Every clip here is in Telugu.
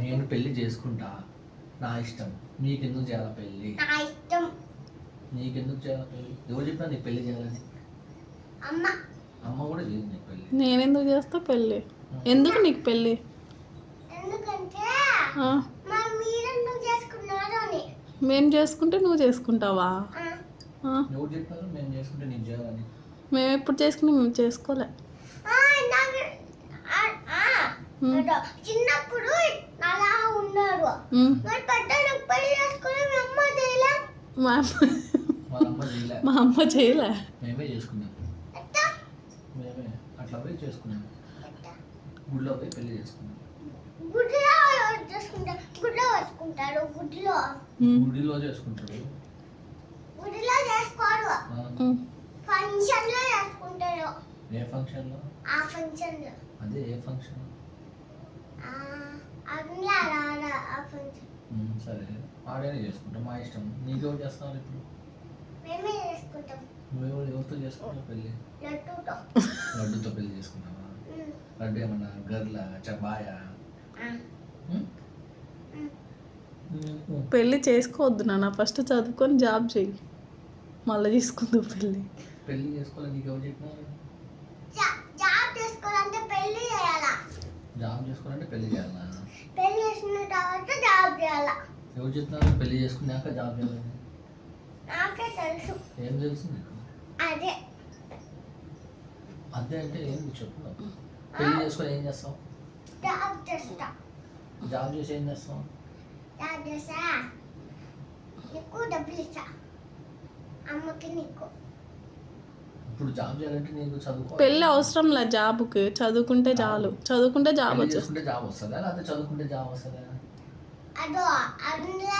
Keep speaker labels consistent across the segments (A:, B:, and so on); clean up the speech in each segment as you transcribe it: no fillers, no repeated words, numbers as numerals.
A: నేను పెళ్లి చేసుకుంటా, నా ఇష్టం. నీకెందుకు చేయాలా పెళ్ళి?
B: నా ఇష్టం.
A: నీకెందుకు చేయాలా పెళ్ళి? ఎవరు చెప్పినా నీకు పెళ్లి చేయాలని?
B: అమ్మ.
A: అమ్మ కూడా చేయదు నీకు పెళ్ళి.
C: నేనెందుకు చేస్తా పెళ్ళి? ఎందుకు నీకు పెళ్ళి?
B: ఎందుకంటే
C: ఆ,
B: మీరెందుకు చేసుకున్నారు అని.
C: మేము చేసుకుంటే నువ్వు చేసుకుంటావా? ఆ,
A: ఎవరు చెప్పారు మేము చేసుకుంటే నీకు చేయాలని?
C: మేము ఎప్పుడు చేసుకుని మేము చేసుకోలే.
B: చిన్నప్పుడు అలా ఉన్నారు.
C: ఉమ్,
B: మరి పెద్దలు పెళ్లి చేసుకుని మీ అమ్మ చేయలే.
C: మా
A: వాళ్ళ అమ్మ చేయలే,
C: మా అమ్మ చేయలే.
A: మేమే చేసుకున్నాం.
B: ఎట్టా?
A: మేమే అట్లా పోయి చేసుకున్నాం. గుడిలో పోయి పెళ్లి చేసుకున్నాం.
B: గుడిలో చేసుకుంటారు. గుడిలో వేసుకుంటారు. గుడిలో
C: ఉమ్,
A: గుడిలో చేసుకుంటారు.
B: గుడిలో చేసుకోరు.
A: ఆ,
C: ఉమ్,
B: ఫంక్షన్ లో చేసుకుంటారు.
A: ఏ ఫంక్షన్లో?
B: ఆ ఫంక్షన్ లో
A: అదే ఏ ఫంక్షన్?
B: అది ఆ ఫంక్షన్
A: సరే, ఆడైనా చేసుకుంటాం, మా ఇష్టం. నీకెవరు చేస్తావు ఇప్పుడు?
B: మేమే చేసుకుంటాం.
A: నువ్వెవరు ఎవరితో చేసుకుంటావు పెళ్ళి?
B: లడ్డూతో.
A: లడ్డుతో పెళ్లి చేసుకున్నావా? లడ్డు ఏమన్నా గర్ల చబాయా?
C: పెళ్ళి చేసుకోవద్దు నాన్న, ఫస్ట్ చదువుకొని జాబ్ చెయ్యి, మళ్ళీ తీసుకుందు పెళ్ళి.
A: పెళ్లి చేసుకోవాలి నీకు ఎవరు చెప్పినారు?
B: జాబ్ చేసుకోవాలంటే పెళ్లి చేయాలా.
A: జాబ్ చేసుకోవాలంటే పెళ్లి చేయాలా?
B: పెళ్లి చేసిన తర్వాత జాబ్ చేయాలా.
A: ఎవరు చెప్పినారు పెళ్లి చేసుకున్నాక జాబ్ చేయాలని?
B: నాకే తెలుసు.
A: ఏం తెలుసు నీకు?
B: అదే
A: అదే అంటే ఏంది చెప్పు నాకు. పెళ్లి చేసుకొని ఏం చేస్తావు?
B: జాబ్ చేస్తా.
A: జాబ్ చేసి ఏం చేస్తావు?
B: జాబ్ చేస్తా నీకు డబ్బులు ఇస్తా. అమ్మకి నీకు.
A: ఇప్పుడు జాబ్ చేయాలంటే నీకు చదువుకో.
C: పెళ్ళి అవసరం లే జాబ్కి, చదువుకుంటే చాలు. చదువుకుంటే జాబ్
A: పెళ్లి
C: వచ్చేస్తుంది.
A: చేసుకుంటే జాబ్ వస్తుందా లేకపోతే చదువుకుంటే జాబ్ వస్తుందా?
B: అదో అందులో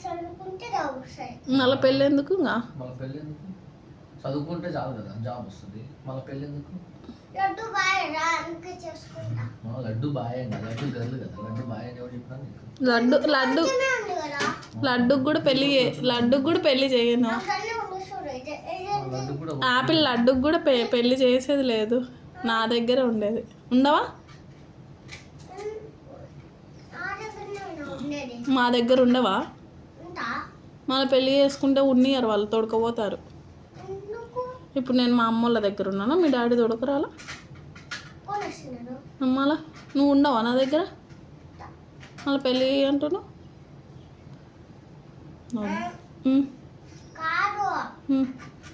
B: చదువుకుంటే జాబ్ వస్తాయి.
C: మళ్ళీ పెళ్ళి ఎందుకు? ఇంకా
A: మళ్ళీ పెళ్ళి ఎందుకు? చదువుకుంటే చాలు కదా జాబ్ వస్తుంది, మళ్ళీ పెళ్ళి ఎందుకు?
B: లడ్డు బాగా రా అందుకే చేసుకుంటా.
A: లడ్డు బాయ్ అండి, లడ్డు గర్లు కదా. లడ్డు బాయ్ అని ఎవరు చెప్పినా నీకు?
C: లడ్డు లడ్డు
B: ఇక్కడే ఉంది కదా.
C: లడ్డుకు కూడా పెళ్ళి లడ్డుకు కూడా పెళ్ళి చేయను.
B: అక్కడనే ఉంది చూడు.
A: లడ్డు కూడా
C: ఆపిల్ లడ్డుకు కూడా పెళ్ళి చేసేది లేదు, నా దగ్గర ఉండేది. ఉండవా?
B: నా దగ్గరనే ఉండేది.
C: మా దగ్గర ఉండవా?
B: ఉంటా.
C: మళ్ళీ పెళ్ళి చేసుకుంటే ఉన్నియరు, వాళ్ళు తొడకపోతారు.
B: ఎందుకు
C: ఇప్పుడు నేను మా అమ్మోళ్ళ దగ్గర ఉన్నాను, మీ డాడీ తొడకరాలా?
B: కొనేస్తున్నాను.
C: మళ్ళా నువ్వు ఉండవా నా దగ్గర? మళ్ళీ పెళ్ళి అంటున్నావు.
B: కాదు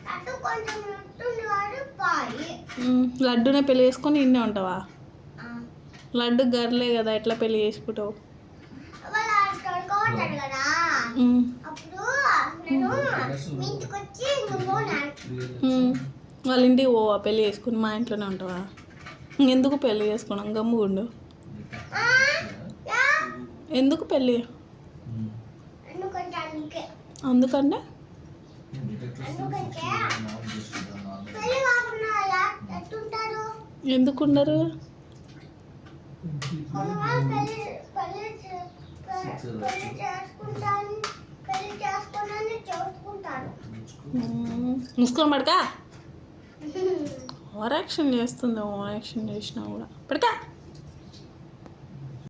B: లడ్డు కొంచెం ఉంటుంది వాడు పాయి.
C: లడ్డునే పెళ్ళి చేసుకొని ఇన్నే ఉంటావా? లడ్డు గర్లే కదా, ఎట్లా పెళ్ళి చేసుకుంటావు?
B: వాళ్ళు తొడుకోవట్టాడు కదా. అప్పుడు నేను మీ ఇంటికి వచ్చి నువ్వు
C: వాళ్ళ ఇంటికి పోవా పెళ్ళి చేసుకుని? మా ఇంట్లోనే ఉంటావా? ఎందుకు పెళ్ళి చేసుకున్నాం? గమ్ముగుండు. ఎందుకు పెళ్ళి?
B: ఎందుకంటే అందుకే
C: అందుకంటే
B: పెళ్లి కాకుండా ఎట్టుంటారు.
C: ఎందుకుండరు?
B: కొంతమంది పెళ్లి చేసుకుంటాను పెళ్లి చేసుకోనని చూసుకుంటారు.
C: ముసుకొని పడకా? ఓవర్ యాక్షన్ చేస్తుంది, ఓవర్ యాక్షన్ చేసినా కూడా పడకా.